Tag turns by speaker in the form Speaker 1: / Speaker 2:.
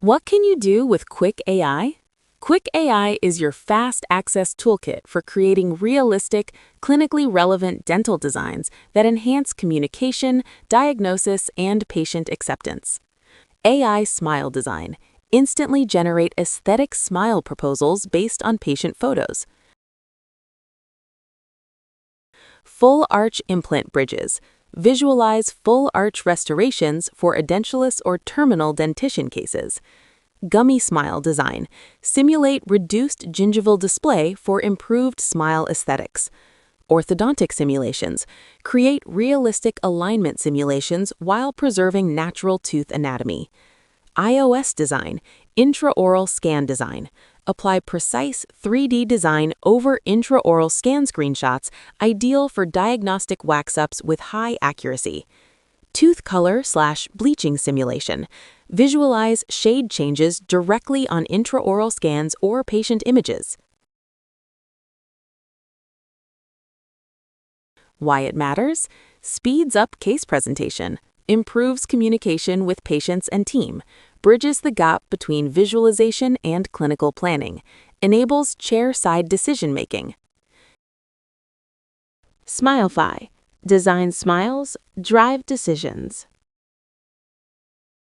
Speaker 1: What can you do with Quick AI? Quick AI is your fast access toolkit for creating realistic, clinically relevant dental designs that enhance communication, diagnosis, and patient acceptance. AI Smile Design instantly generate aesthetic smile proposals based on patient photos. Full arch implant bridges. Visualize full arch restorations for edentulous or terminal dentition cases. Gummy smile design. Simulate reduced gingival display for improved smile aesthetics. Orthodontic simulations. Create realistic alignment simulations while preserving natural tooth anatomy. iOS design. Intraoral scan design. Apply precise 3D design over intraoral scan screenshots, ideal for diagnostic wax-ups with high accuracy. Tooth color/bleaching simulation. Visualize shade changes directly on intraoral scans or patient images. Why it matters? Speeds up case presentation, improves communication with patients and team, bridges the gap between visualization and clinical planning, enables chair-side decision-making. SmileFy. Design smiles, drive decisions.